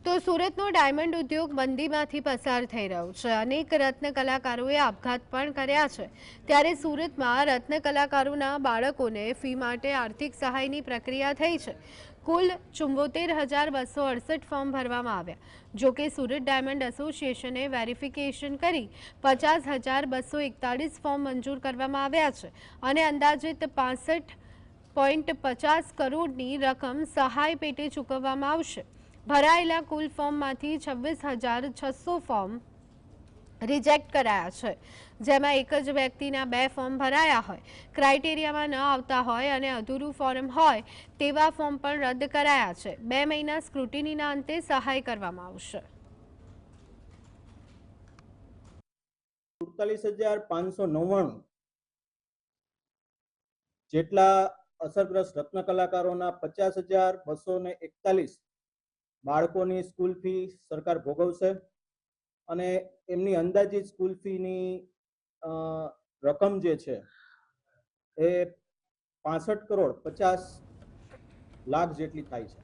તો સુરતનો ડાયમંડ ઉદ્યોગ મંદીમાંથી પસાર થઈ રહ્યો છે। અનેક રત્ન કલાકારોએ આપઘાત પણ કર્યા છે। ત્યારે સુરતમાં રત્ન કલાકારોના બાળકોને ફી માટે આર્થિક સહાયની પ્રક્રિયા થઈ છે। કુલ 74,268 ફોર્મ ભરવામાં આવ્યા। જો કે સુરત ડાયમંડ એસોસિએશને વેરિફિકેશન કરી 50,241 ફોર્મ મંજૂર કરવામાં આવ્યા છે અને અંદાજિત 65.50 કરોડની રકમ સહાય પેટે ચૂકવવામાં આવશે। ભરાયેલા કુલ ફોર્મમાંથી 26,600 ફોર્મ રિજેક્ટ कराया છે, જેમાં એક જ વ્યક્તિના 2 ફોર્મ ભરાયા હોય, ક્રાઇટેરિયામાં ન આવતા હોય અને અધૂરું ફોર્મ હોય તેવા ફોર્મ પણ રદ કરાયા છે। 2 મહિના સ્ક્રુટિનીના અંતે સહાય કરવામાં આવશે। 47,599 જેટલા અસરગ્રસ્ત રત્ન કલાકારોના 50,241 બાળકોની સ્કૂલ ફી સરકાર ભોગવશે અને એમની અંદાજિત સ્કૂલ ફીની રકમ જે છે એ 65 કરોડ 50 લાખ જેટલી થાય છે।